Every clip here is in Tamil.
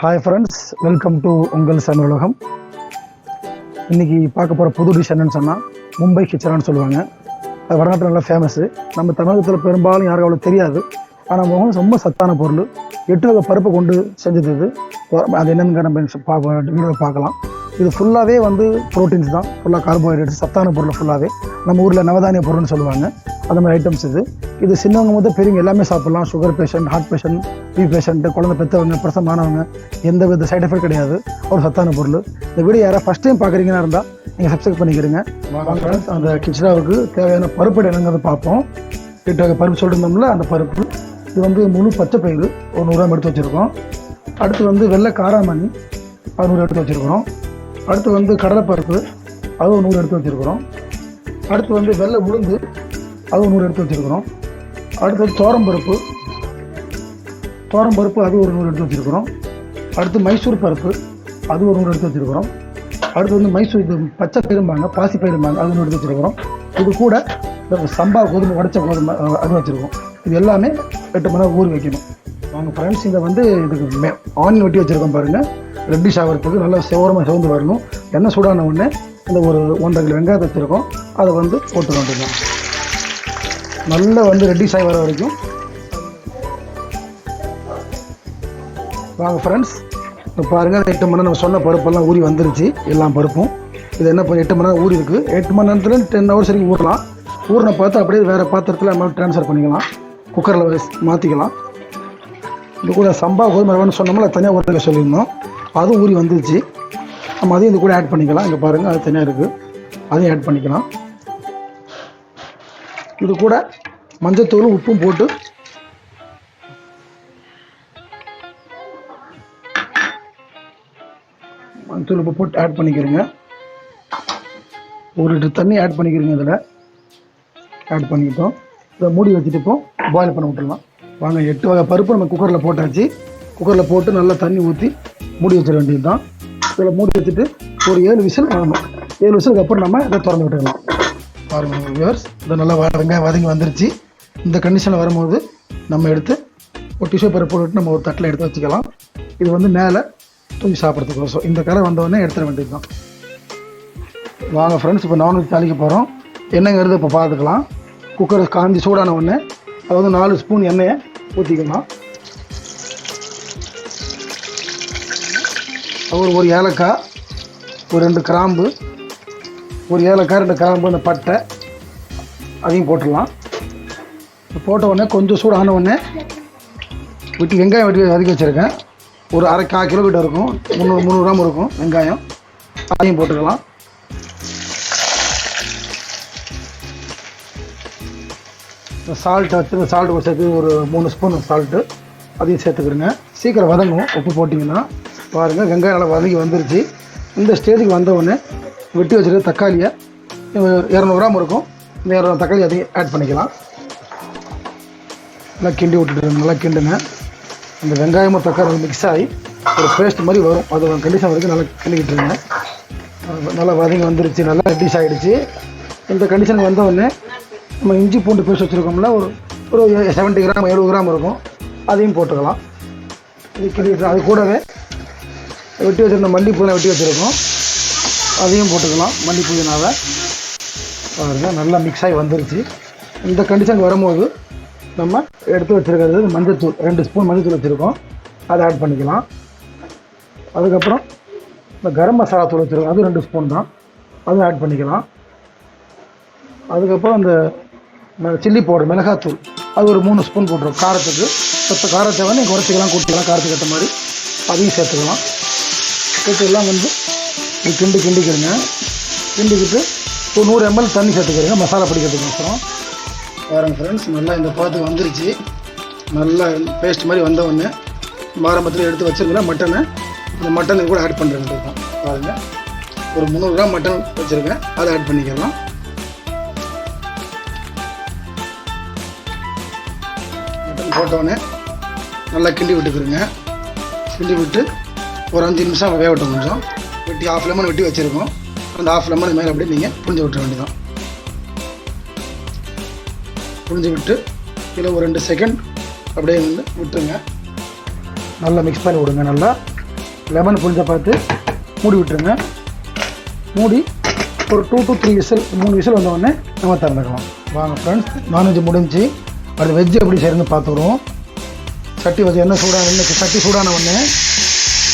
ஹாய் ஃப்ரெண்ட்ஸ், வெல்கம் டு உங்கள் உலகம். இன்றைக்கி பார்க்க போகிற புது டிஷ் என்னன்னு சொன்னால் மும்பை கிச்சடான்னு சொல்லுவாங்க. அது வடநாட்டில் நல்லா ஃபேமஸ்ஸு. நம்ம தமிழகத்தில் பெரும்பாலும் யாருக்கும் அவ்வளோ தெரியாது. ஆனால் ரொம்ப சத்தான பொருள். 8 வகை பருப்பு கொண்டு செஞ்சது இது. அது என்னென்னு நம்ம பார்க்கலாம். இது ஃபுல்லாகவே ப்ரோட்டீன்ஸ் தான், ஃபுல்லாக கார்போஹைட்ரேட்ஸ், சத்தான பொருள் ஃபுல்லாகவே. நம்ம ஊரில் நவதானிய பொருள்னு சொல்லுவாங்க. அந்த மாதிரி ஐட்டம்ஸ் இது சின்னவங்க பெரியவங்க எல்லாமே சாப்பிட்லாம். Sugar patient, heart patient, patient, குழந்தை பெற்றவங்க, பிரசவமானவங்க, எந்த வித சைட் எஃபெக்ட் கிடையாது. ஒரு சத்தான பொருள். இந்த வீடியோ யாராவது ஃபஸ்ட் டைம் பார்க்குறீங்கன்னா இருந்தால் நீங்கள் சப்ஸ்கிரைப் பண்ணிக்கிறீங்க. அந்த கிச்சடாவுக்கு தேவையான பருப்பு என்னங்கிறத பார்ப்போம். 8 வகை பருப்பு சொல்லியிருந்தோம்ல, அந்த பருப்பு இது முழு பச்சை பயிறு ஒரு 100 கிராம் எடுத்து வச்சுருக்கோம். அடுத்து வெள்ளை காராமணி அது 100 எடுத்து வச்சுருக்கிறோம். அடுத்து கடலைப்பருப்பு அது 100 எடுத்து வச்சுருக்கிறோம். அடுத்து வெள்ளை உளுந்து அது 100 எடுத்து வச்சுருக்கிறோம். அடுத்து தோரம்பருப்பு அது ஒரு 100 எடுத்து வச்சுருக்கிறோம். அடுத்து மைசூர் பருப்பு அது ஒரு 100 எடுத்து வச்சுருக்கிறோம். அடுத்து மைசூர் இது பச்சை பயிரும்பாங்க, பாசி பயிரும்பாங்க, அது 100 எடுத்து வச்சுருக்கிறோம். இது கூட சம்பா கோதுமை, உடைச்ச கோதுமை அது வச்சுருக்கோம். இது எல்லாமே 8 மணி நேரம் ஊறி வைக்கணும். வாங்க ஃப்ரெண்ட்ஸ், இதை இதுக்கு ஆனியன் வெட்டி வச்சுருக்கோம் பாருங்கள். ரெட்டிஷ் ஆகிறதுக்கு நல்லா சிவந்து வரணும். எண்ணெய் சூடான உடனே இந்த ஒரு 1.5 கிலோ வெங்காயத்தை வச்சுருக்கோம். அதை போட்டு வேண்டியது நல்லா ரெட்டிஷ் ஆகி வர வரைக்கும். வாங்க ஃப்ரெண்ட்ஸ், இப்போ பாருங்கள் 8 மணி நேரம் நம்ம சொன்ன பருப்பெல்லாம் ஊறி வந்துருச்சு. எல்லா பருப்பும் இது என்ன 8 மணி நேரம் ஊறி இருக்குது. 8 மணி நேரத்தில் 10 ஹவர்ஸ் வரைக்கும் ஊறலாம். ஊறின பார்த்து அப்படியே வேறு பாத்திரத்தில் நம்ம ட்ரான்ஸ்ஃபர் பண்ணிக்கலாம். குக்கரில் மாற்றிக்கலாம். இது கூட சம்பா கோதுமை ரவைன்னு சொன்னோம்ல, தனியாக ஊற சொல்லியிருந்தோம். அதுவும் ஊறி வந்துருச்சு. நம்ம அதையும் இது கூட ஆட் பண்ணிக்கலாம். இங்கே பாருங்கள், அது தனியாக இருக்குது, அதையும் ஆட் பண்ணிக்கலாம். இது கூட மஞ்சத்தூளும் உப்பும் போட்டு மஞ்சத்தூள் உப்பு போட்டு ஆட் பண்ணிக்கிறேங்க. 1 லிட்டர் தண்ணி ஆட் பண்ணிக்கிறேங்க. இதில் ஆட் பண்ணிக்கிட்டோம். இதை மூடி வச்சுட்டு இப்போ பாயில் பண்ண விட்டுடலாம். வாங்க, 8 வகை பருப்பு நம்ம குக்கரில் போட்டாச்சு. குக்கரில் போட்டு நல்லா தண்ணி ஊற்றி மூடி வச்சிட வேண்டியது தான். இதில் மூடி வச்சுட்டு ஒரு 7 விசில் வரணும். 7 விசிலுக்கு அப்புறம் நம்ம இதை திறந்து விட்டுக்கலாம். பாருங்கள் வியூவர்ஸ், இதை நல்லா வெங்காயம் வதங்கி வந்துருச்சு. இந்த கண்டிஷனில் வரும்போது நம்ம எடுத்து ஒரு டிஷ்யூ பேப்பர் போட்டு நம்ம ஒரு தட்டில் எடுத்து வச்சுக்கலாம். இது மேலே தூக்கி சாப்பிட்றதுக்கோசம் இந்த கலர் வந்தோடனே எடுத்துட வேண்டியது தான். வாங்க ஃப்ரெண்ட்ஸ், இப்போ நான்வெஜ் தாளிக்க போகிறோம். எண்ணெய்ங்கிறது இப்போ பார்த்துக்கலாம். குக்கர் காஞ்சி சூடான உடனே அதாவது 4 ஸ்பூன் எண்ணெயை ஊற்றிக்கலாம். ஒரு ஏலக்காய், ஒரு 2 கிராம்பு, ஒரு ஏலக்காய் 2 கிராம்பு, அந்த பட்டை அதையும் போட்டுடலாம். போட்ட உடனே கொஞ்சம் சூடான உடனே வெங்காயம் வதக்கி வச்சுருக்கேன். ஒரு அரை கிலோ கிட்ட இருக்கும், 300 கிராம் இருக்கும் வெங்காயம். அதையும் போட்டுக்கலாம். சால்ட்டு சேர்த்து ஒரு 3 ஸ்பூன் சால்ட்டு அதையும் சேர்த்துக்கிறேங்க. சீக்கிரம் வதங்கும் உப்பு போட்டிங்கன்னா. பாருங்கள், வெங்காயம் நல்லா வதங்கி வந்துருச்சு. இந்த ஸ்டேஜுக்கு வந்தவுடனே வெட்டி வச்சுருக்க தக்காளியை 200 கிராம் இருக்கும், இந்த 200 தக்காளி அதையும் ஆட் பண்ணிக்கலாம். நல்லா கிண்டி விட்டுட்டு நல்லா கிண்டுங்க. அந்த வெங்காயமும் தக்காளி மிக்ஸ் ஆகி ஒரு பேஸ்ட் மாதிரி வரும். அது கண்டிஷன் வரைக்கும் நல்லா கிண்டிக்கிட்டுருங்க. நல்லா வதங்கி வந்துருச்சு, நல்லா ரெட்டிஷ் ஆகிடுச்சு. இந்த கண்டிஷனுக்கு வந்தவுடனே நம்ம இஞ்சி பூண்டு பேஸ்ட் வச்சுருக்கோம்ல, ஒரு 70 கிராம் 70 கிராம் இருக்கும், அதையும் போட்டுக்கலாம். இது கிண்டிட்டு அது கூடவே வெட்டி வச்சுருந்த மல்லி புதினா வெட்டி வச்சுருக்கோம், அதையும் போட்டுக்கலாம். மல்லி புதினாவை பாருங்கள், நல்லா மிக்ஸ் ஆகி வந்துருச்சு. இந்த கண்டிஷனுக்கு வரும்போது நம்ம எடுத்து வச்சுருக்கிறது மஞ்சத்தூள், 2 ஸ்பூன் மஞ்சத்தூள் வச்சுருக்கோம், அதை ஆட் பண்ணிக்கலாம். அதுக்கப்புறம் இந்த கரம் மசாலா தூள் வச்சுருக்கோம், அது 2 ஸ்பூன் தான், அதுவும் ஆட் பண்ணிக்கலாம். அதுக்கப்புறம் அந்த சில்லி பவுடர், மிளகாத்தூள், அது ஒரு 3 ஸ்பூன் போட்டுருவோம். காரத்துக்கு காரத்தை நீங்கள் குறைச்சிக்கலாம், கூட்டிக்கலாம், காரத்துக்கு ஏற்ற மாதிரி அதையும் சேர்த்துக்கலாம். எல்லாம் கிண்டிக்கிறங்க. கிண்டிக்கிட்டு ஒரு 100 ml தண்ணி சேர்த்துக்கிறேங்க, மசாலா பிடிக்கிறதுக்கு அப்புறம். வேறு ஃப்ரெண்ட்ஸ், நல்லா இந்த பாத்துக்கு வந்துருச்சு. நல்லா பேஸ்ட் மாதிரி வந்தவுடனே ஆரம்பத்தில் எடுத்து வச்சுருக்கேன் மட்டனை, அந்த மட்டனுக்கு கூட ஆட் பண்ணுற வேண்டியது தான். பாருங்கள், ஒரு 300 கிராம் மட்டன் வச்சுருக்கேன், அதை ஆட் பண்ணிக்கலாம். மட்டன் போட்டவுடனே நல்லா கிண்டி விட்டுக்கிறேங்க. கிண்டி விட்டு ஒரு 5 நிமிஷம் வேகட்டும். கொஞ்சம் வெட்டி 1/2 லெமன் வெட்டி வச்சுருக்கோம், அந்த 1/2 லெமன் மேலே அப்படியே நீங்கள் புரிஞ்சு விட்டுற வேண்டியதான். புரிஞ்சு விட்டு இதில் ஒரு 2 செகண்ட் அப்படியே விட்டுருங்க. நல்லா மிக்ஸ் பண்ணி விடுங்க. நல்லா லெமன் புளிஞ்ச பார்த்து மூடி விட்டுருங்க. மூடி ஒரு 2 to 3 விசில் 3 விசில் வந்தோடனே நம்ம திறந்துக்கலாம். வாங்க ஃப்ரெண்ட்ஸ், நான்வெஜ் முடிஞ்சு அது வெஜ்ஜு எப்படி செய்யணும்னு பார்த்துக்குறோம். சட்டி வச்சு எண்ணெய் சூடான எண்ணெய் சட்டி சூடான உடனே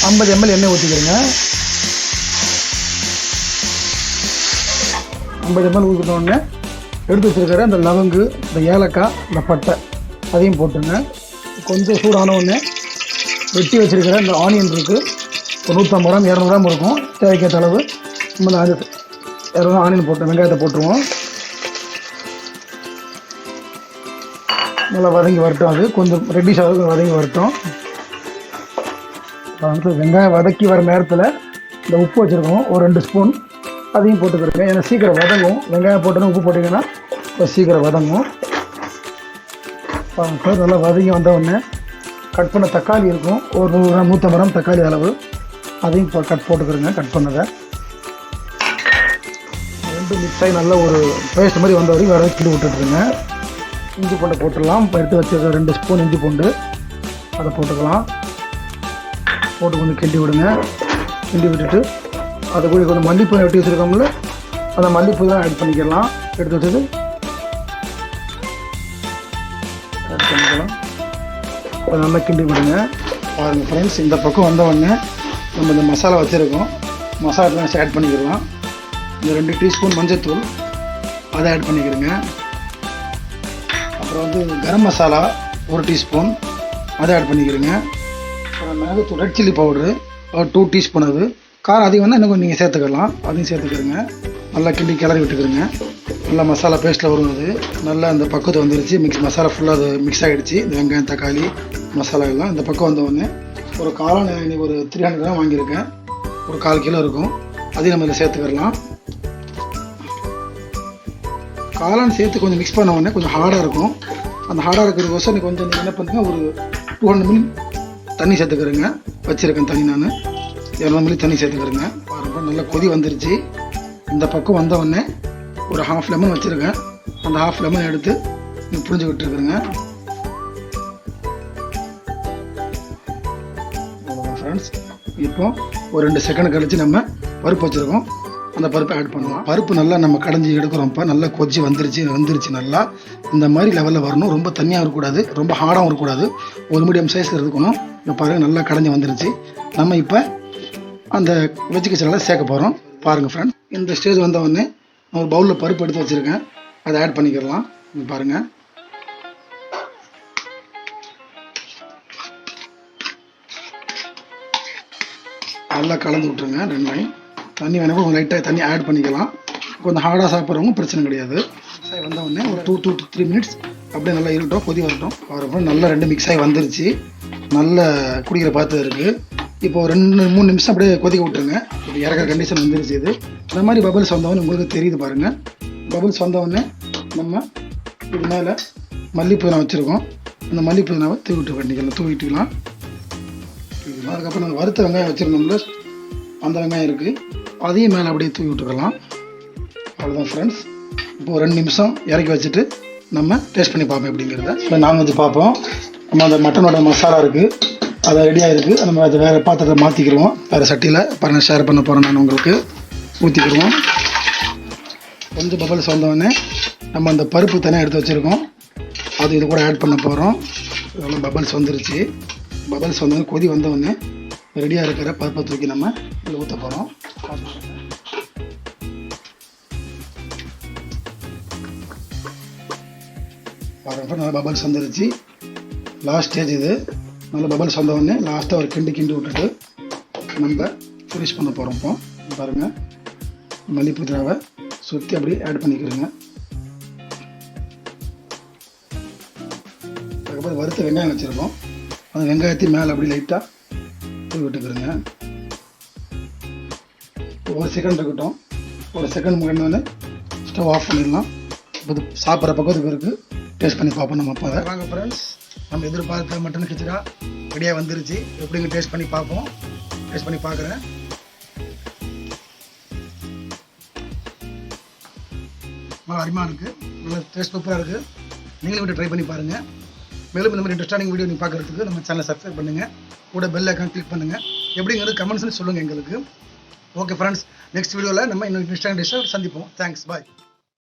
50 ml எண்ணெய் ஊற்றிக்கிறேங்க. 50 ml ஊற்றினோடனே எடுத்து வச்சுருக்கிற இந்த லவங்கு, இந்த ஏலக்காய், இந்த பட்டை அதையும் போட்டுருங்க. கொஞ்சம் சூடான உடனே வெட்டி வச்சுருக்கிற இந்த ஆனியன் இருக்குது, ஒரு 150 கிராம் 200 கிராம் இருக்கும். தேவைக்கேற்ற அளவு நம்ம 200 ஆனியன் போட்டு வெங்காயத்தை போட்டுருவோம். நல்லா வதங்கி வரட்டும். அது கொஞ்சம் ரெட்டிஷ் ஆகுது, வதங்கி வரட்டும். வெங்காயம் வதக்கி வர நேரத்தில் இந்த உப்பு வச்சுருக்கோம் ஒரு 2 ஸ்பூன், அதையும் போட்டுக்கிறேங்க. ஏன்னா சீக்கிரம் வதங்கும். வெங்காயம் போட்டோன்னா உப்பு போட்டிங்கன்னா சீக்கிரம் வதங்கும். நல்லா வதங்கி வந்த உடனே கட் பண்ண தக்காளி இருக்கும், ஒரு 100 கிராம் 150 கிராம் தக்காளி அளவு, அதையும் போட்டுக்கிறேங்க. கட் பண்ணதை ரெண்டு மிக்ஸ் ஆகி நல்ல ஒரு பேஸ்ட் மாதிரி வந்த வரைக்கும் வர கிளி விட்டுட்டுருங்க. இஞ்சி பூண்டை போட்டுடலாம். எடுத்து வச்சுருக்க 2 ஸ்பூன் இஞ்சி பூண்டு அதை போட்டுக்கலாம். போட்டு கொஞ்சம் கிண்டி விடுங்க. கிண்டி விட்டுட்டு அது கூட கொஞ்சம் மல்லிப்பூ வெட்டி வச்சுருக்கோம்ல, அந்த மல்லிப்பூ தான் ஆட் பண்ணிக்கலாம். எடுத்து வச்சது ஆட் பண்ணிக்கலாம். இப்போ நல்லா கிண்டி விடுங்க. பாருங்கள் ஃப்ரெண்ட்ஸ், இந்த பக்கம் வந்தவொடனே நம்ம இந்த மசாலா வச்சுருக்கோம், மசாலா ஆட் பண்ணிக்கலாம். இந்த 2 டீஸ்பூன் மஞ்சள்தூள் அதை ஆட் பண்ணிக்கிறேங்க. அப்புறம் கரம் மசாலா 1 டீஸ்பூன் அதை ஆட் பண்ணிக்கிறேங்க. அப்புறம் மிளகுத்தூள் ரெட் சில்லி பவுட்ரு 2 டீஸ்பூன், அது காரம் அதிகம் வந்து இன்னும் நீங்கள் சேர்த்துக்கலாம், அதையும் சேர்த்துக்கிறேங்க. நல்லா கிண்டி கிளறி விட்டுக்கிறேங்க. நல்லா மசாலா பேஸ்ட்டில் வரும். அது நல்லா அந்த பக்கத்தை வந்துருச்சு. மசாலா ஃபுல்லாக அது மிக்ஸ் ஆகிடுச்சு. இந்த வெங்காயம் தக்காளி மசாலா எல்லாம் இந்த பக்கம் வந்தவொடனே ஒரு காளான் இன்னைக்கு ஒரு 300 கிராம் வாங்கியிருக்கேன், ஒரு 1/4 கிலோ இருக்கும், அதையும் நம்ம இதில் சேர்த்துக்கலாம். காளான் சேர்த்து கொஞ்சம் மிக்ஸ் பண்ண உடனே கொஞ்சம் ஹார்டாக இருக்கும். அந்த ஹார்டாக இருக்கிறதுக்கோசம் கொஞ்சம் நீங்கள் என்ன பண்ணுங்க, ஒரு 200 ml தண்ணி சேர்த்துக்கிறேங்க. வச்சுருக்கேன் தண்ணி, நான் 200 ml தண்ணி சேர்த்துக்கிறேங்க. பாருங்கள் நல்லா கொதி வந்துருச்சு. இந்த பக்கம் வந்த உடனே ஒரு 1/2 லெமன் வச்சுருக்கேன், அந்த 1/2 லெமன் எடுத்து புரிஞ்சு விட்டுருக்குறேங்க. அவ்வளோதான் ஃப்ரெண்ட்ஸ். இப்போ ஒரு 2 செகண்ட் கழித்து நம்ம பருப்பு வச்சுருக்கோம், அந்த பருப்பை ஆட் பண்ணலாம். பருப்பு நல்லா நம்ம கடைஞ்சி எடுக்கிறோம். இப்போ நல்லா கொதிச்சு வந்துருச்சு. நல்லா இந்த மாதிரி லெவலில் வரணும். ரொம்ப தண்ணியாக இருக்கக்கூடாது, ரொம்ப ஹார்டாகவும் இருக்கக்கூடாது, ஒரு மீடியம் சைஸில் இருக்கணும். இப்போ பாருங்கள் நல்லா கடைஞ்சி வந்துருச்சு. நம்ம இப்போ அந்த வெஜ் கிச்சனில் சேர்க்க போகிறோம். பாருங்கள் ஃப்ரெண்ட்ஸ், இந்த ஸ்டேஜ் வந்த உடனே நான் ஒரு பவுலில் பருப்பு எடுத்து வச்சுருக்கேன், அதை ஆட் பண்ணிக்கலாம். பாருங்கள் நல்லா கலந்து விட்ருங்க. 2 டைம் தண்ணி வேணும், கொஞ்சம் லைட்டாக தண்ணி ஆட் பண்ணிக்கலாம். கொஞ்சம் ஹார்டாக சாப்பிட்றவங்க பிரச்சனை கிடையாது. வந்த உடனே ஒரு 2 to 3 மினிட்ஸ் அப்படியே நல்லா இருக்கட்டும், கொதி வரட்டும். வரப்போ நல்லா 2 மிக்ஸ் ஆகி வந்துருச்சு. நல்ல குடிக்கிற பார்த்து இருக்குது. இப்போ 2-3 நிமிஷம் அப்படியே கொதிக்க விட்டுருங்க. இப்போ இறக்குற கண்டிஷன் வந்துருச்சு. இது இந்த மாதிரி பபிள்ஸ் வந்தவொடனே உங்களுக்கு தெரியுது பாருங்கள். பபிள்ஸ் வந்தவொடனே நம்ம இது மேலே மல்லிப்பூ வச்சுருக்கோம், அந்த மல்லிப்பூ தூவிட்டுக்கலாம். அதுக்கப்புறம் நம்ம வறுத்த வெங்காயம் வச்சுருந்தோம்ல, அந்த வெங்காயம் இருக்குது, அதையும் மேலே அப்படியே தூவி விட்டுக்கலாம். அவ்வளோதான் ஃப்ரெண்ட்ஸ். இப்போது 2 நிமிஷம் இறக்கி வச்சுட்டு நம்ம டேஸ்ட் பண்ணி பார்ப்போம் எப்படிங்கிறத. இப்போ நான்வெஜ் பார்ப்போம். நம்ம அந்த மட்டனோட மசாலா இருக்குது, அது ரெடியாக இருக்குது. நம்ம அதை வேறு பாத்திரத்தை மாற்றிக்கிடுவோம். வேறு சட்டியில் பாருங்கள் ஷேர் பண்ண போகிறேன் நான் உங்களுக்கு. ஊற்றிக்கிடுவோம். கொஞ்சம் பபல்ஸ் வந்தோடனே நம்ம அந்த பருப்பு தனியாக எடுத்து வச்சுருக்கோம், அது இது கூட ஆட் பண்ண போகிறோம். இதெல்லாம் பபல்ஸ் வந்துருச்சு. பபல்ஸ் வந்தோடனே கொதி வந்தோடனே ரெடியாக இருக்கிற பருப்பை தூக்கி நம்ம இதில் ஊற்ற போகிறோம். பாருங்கள் நல்லா பபல்ஸ் வந்துருச்சு. லாஸ்ட் ஸ்டேஜ் இது. நல்ல பபல்ஸ் வந்தவுடனே லாஸ்ட்டாக ஒரு கிண்டி விட்டுட்டு நம்ம ஃபினிஷ் பண்ண போகிறோம். இப்போ பாருங்கள் மல்லிப்பூ திராவை சுற்றி அப்படியே ஆட் பண்ணிக்கிறோங்க. அதுக்கப்புறம் வறுத்த வெங்காயம் வச்சுருக்கோம், அந்த வெங்காயத்தையும் மேலே அப்படி லைட்டாக தூவி விட்டுக்கிறோங்க. ஒரு செகண்ட் இருக்கட்டும். ஒரு செகண்ட் முன்னாடி ஸ்டவ் ஆஃப் பண்ணிடலாம். இப்போ சாப்பிட்ற பக்கத்துக்கு இருக்குது, டேஸ்ட் பண்ணி பார்ப்போம் நம்ம. அப்போ வாங்க ஃப்ரெண்ட்ஸ், நம்ம எதிர்பார்த்த மட்டன் கிச்சடா ரெடியாக வந்துருச்சு. எப்படிங்க டேஸ்ட் பண்ணி பார்ப்போம். டேஸ்ட் பண்ணி பார்க்குறேன். நல்லா அருமையாக இருக்குது, நல்லா டேஸ்ட் சூப்பராக இருக்குது. நீங்களும் வீட்டை ட்ரை பண்ணி பாருங்கள். மேலும் இந்த மாதிரி இன்ட்ரெஸ்டான வீடியோ நீங்கள் பார்க்குறதுக்கு நம்ம சேனலை சப்ஸ்கிரைப் பண்ணுங்கள், கூட பெல் ஐக்கான் கிளிக் பண்ணுங்கள். எப்படிங்கிறது கமெண்ட்ஸ்னு சொல்லுங்கள் எங்களுக்கு. ஓகே ஃப்ரெண்ட்ஸ், நெக்ஸ்ட் வீடியோவில் நம்ம இன்னும் இன்ட்ரெஸ்டிங் டிஷ்ஷை சந்திப்போம். தேங்க்ஸ், பாய்.